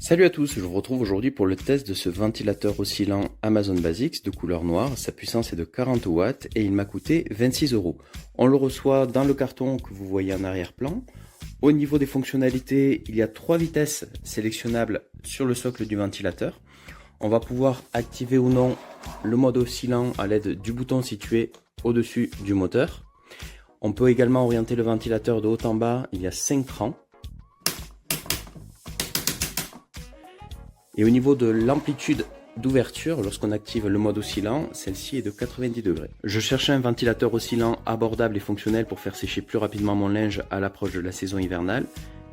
Salut à tous, je vous retrouve aujourd'hui pour le test de ce ventilateur oscillant Amazon Basics de couleur noire. Sa puissance est de 40 watts et il m'a coûté 26 euros. On le reçoit dans le carton que vous voyez en arrière-plan. Au niveau des fonctionnalités, il y a 3 vitesses sélectionnables sur le socle du ventilateur. On va pouvoir activer ou non le mode oscillant à l'aide du bouton situé au-dessus du moteur. On peut également orienter le ventilateur de haut en bas, il y a 5 crans. Et au niveau de l'amplitude d'ouverture, lorsqu'on active le mode oscillant, celle-ci est de 90 degrés. Je cherchais un ventilateur oscillant abordable et fonctionnel pour faire sécher plus rapidement mon linge à l'approche de la saison hivernale,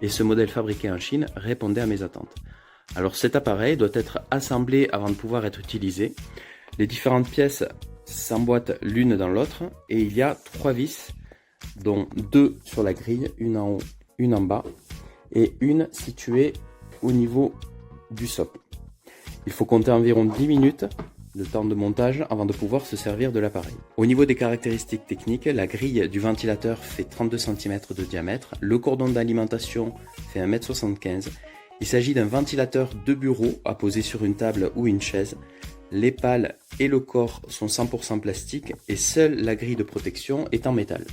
et ce modèle fabriqué en Chine répondait à mes attentes. Alors cet appareil doit être assemblé avant de pouvoir être utilisé. Les différentes pièces s'emboîtent l'une dans l'autre, et il y a 3 vis, dont 2 sur la grille, une en haut, une en bas, et une située au niveau du socle. Il faut compter environ 10 minutes de temps de montage avant de pouvoir se servir de l'appareil. Au niveau des caractéristiques techniques, la grille du ventilateur fait 32 cm de diamètre, le cordon d'alimentation fait 1,75 m. Il s'agit d'un ventilateur de bureau à poser sur une table ou une chaise. Les pales et le corps sont 100% plastique et seule la grille de protection est en métal.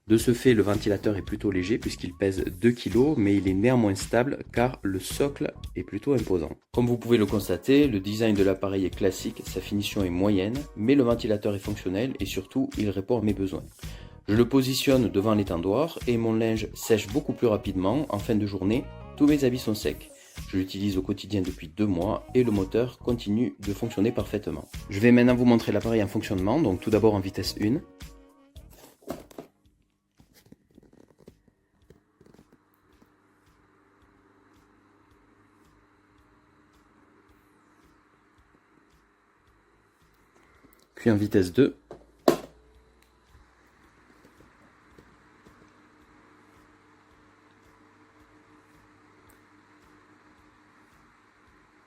De ce fait, le ventilateur est plutôt léger puisqu'il pèse 2 kg, mais il est néanmoins stable car le socle est plutôt imposant. Comme vous pouvez le constater, le design de l'appareil est classique, sa finition est moyenne, mais le ventilateur est fonctionnel et surtout, il répond à mes besoins. Je le positionne devant l'étendoir et mon linge sèche beaucoup plus rapidement. En fin de journée, tous mes habits sont secs. Je l'utilise au quotidien depuis 2 mois et le moteur continue de fonctionner parfaitement. Je vais maintenant vous montrer l'appareil en fonctionnement, donc tout d'abord en vitesse 1. Puis en vitesse 2.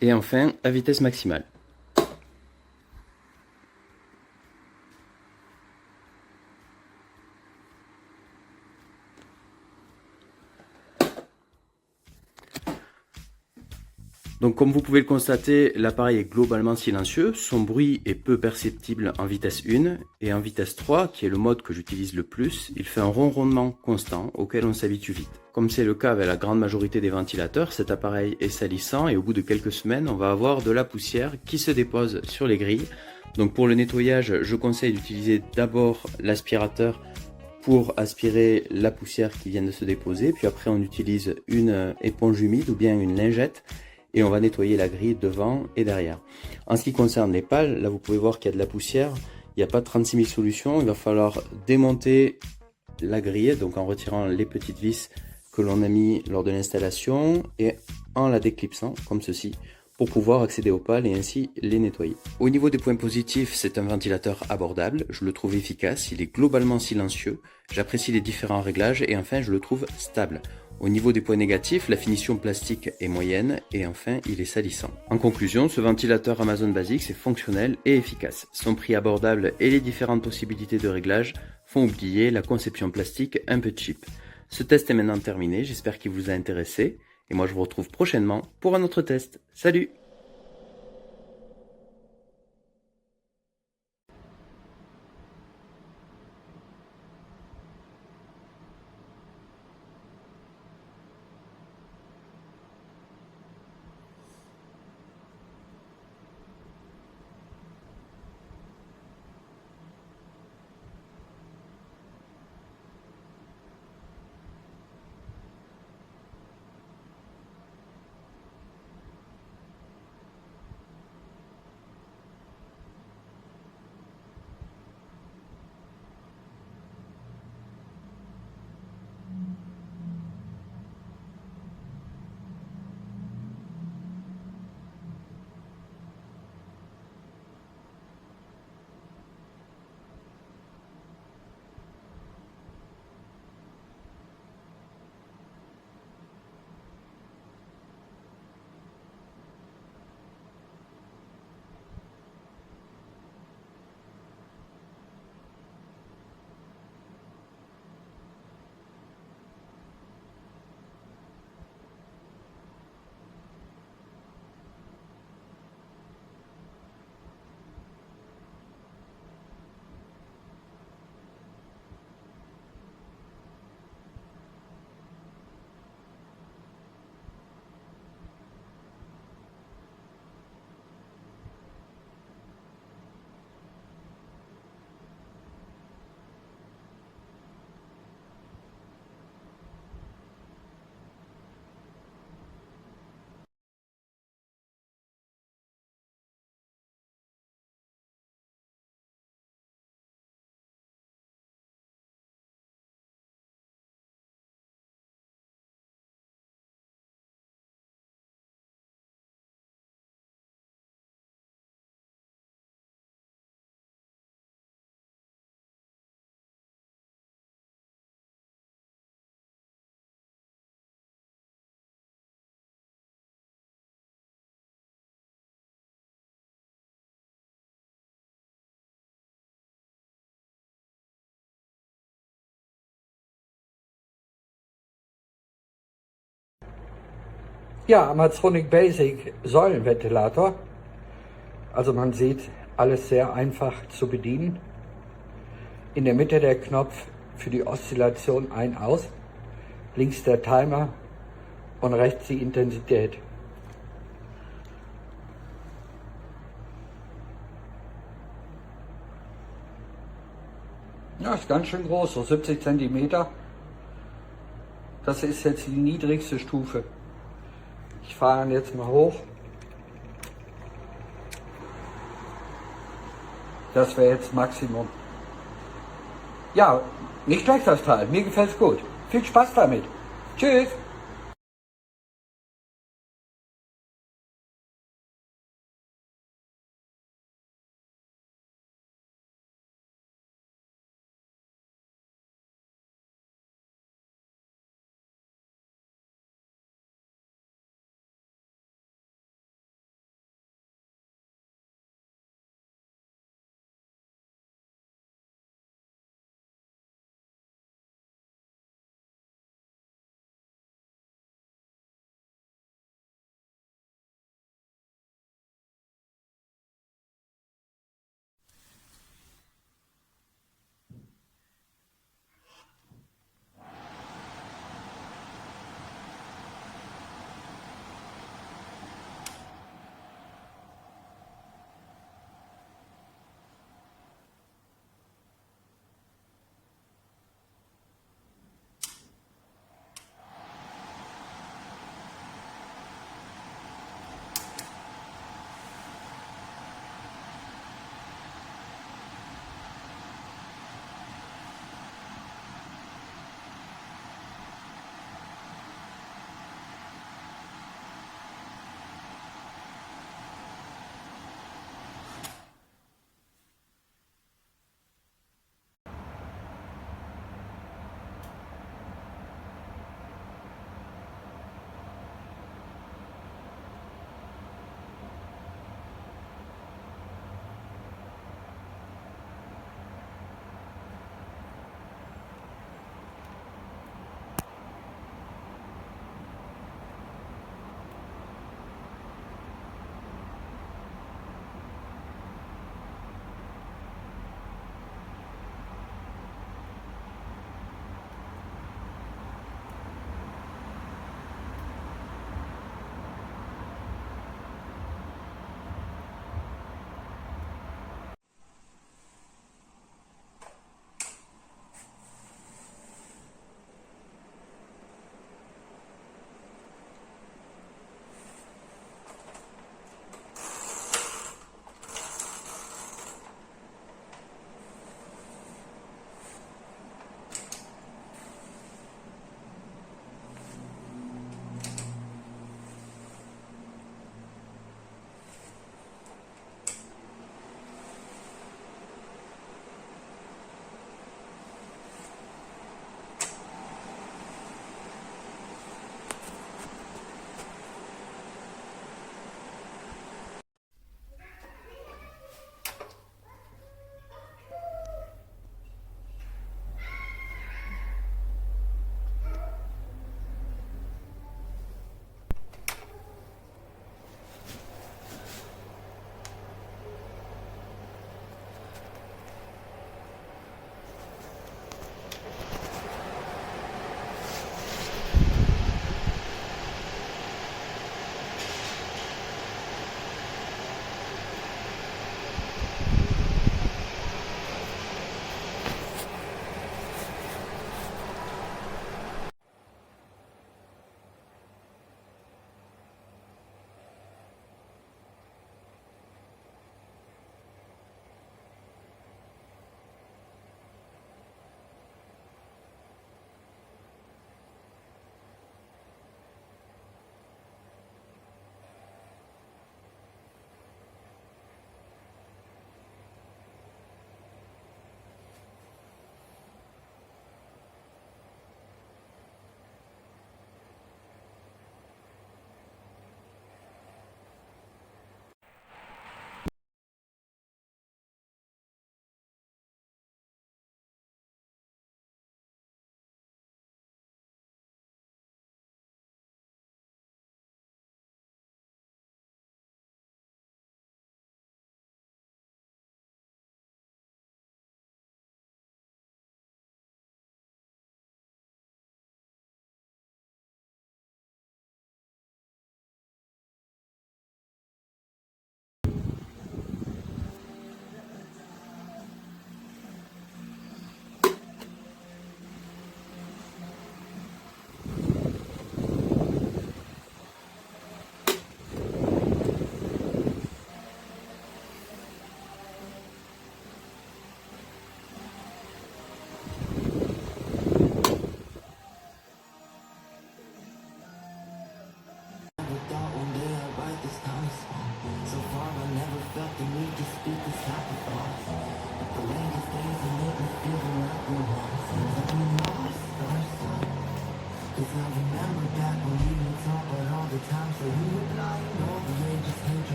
Et enfin à vitesse maximale. Donc comme vous pouvez le constater, l'appareil est globalement silencieux, son bruit est peu perceptible en vitesse 1 et en vitesse 3, qui est le mode que j'utilise le plus, il fait un ronronnement constant auquel on s'habitue vite. Comme c'est le cas avec la grande majorité des ventilateurs, cet appareil est salissant et au bout de quelques semaines, on va avoir de la poussière qui se dépose sur les grilles. Donc pour le nettoyage, je conseille d'utiliser d'abord l'aspirateur pour aspirer la poussière qui vient de se déposer, puis après on utilise une éponge humide ou bien une lingette et on va nettoyer la grille devant et derrière. En ce qui concerne les pales, là vous pouvez voir qu'il y a de la poussière, il n'y a pas 36 000 solutions, il va falloir démonter la grille, donc en retirant les petites vis que l'on a mis lors de l'installation et en la déclipsant comme ceci pour pouvoir accéder aux pales et ainsi les nettoyer. Au niveau des points positifs, c'est un ventilateur abordable, je le trouve efficace, il est globalement silencieux, j'apprécie les différents réglages et enfin je le trouve stable. Au niveau des points négatifs, la finition plastique est moyenne et enfin il est salissant. En conclusion, ce ventilateur Amazon Basics est fonctionnel et efficace. Son prix abordable et les différentes possibilités de réglage font oublier la conception plastique un peu cheap. Ce test est maintenant terminé, j'espère qu'il vous a intéressé et moi je vous retrouve prochainement pour un autre test. Salut! Ja, Amazonic Basic Säulenventilator. Also man sieht, alles sehr einfach zu bedienen. In der Mitte der Knopf für die Oszillation ein-aus, links der Timer und rechts die Intensität. Ja, ist ganz schön groß, so 70 cm. Das ist jetzt die niedrigste Stufe. Ich fahre ihn jetzt mal hoch. Das wäre jetzt Maximum. Ja, nicht schlecht das Teil. Mir gefällt es gut. Viel Spaß damit. Tschüss.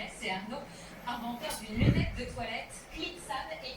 c'est Arnaud, inventeur d'une lunette de toilette clipsable et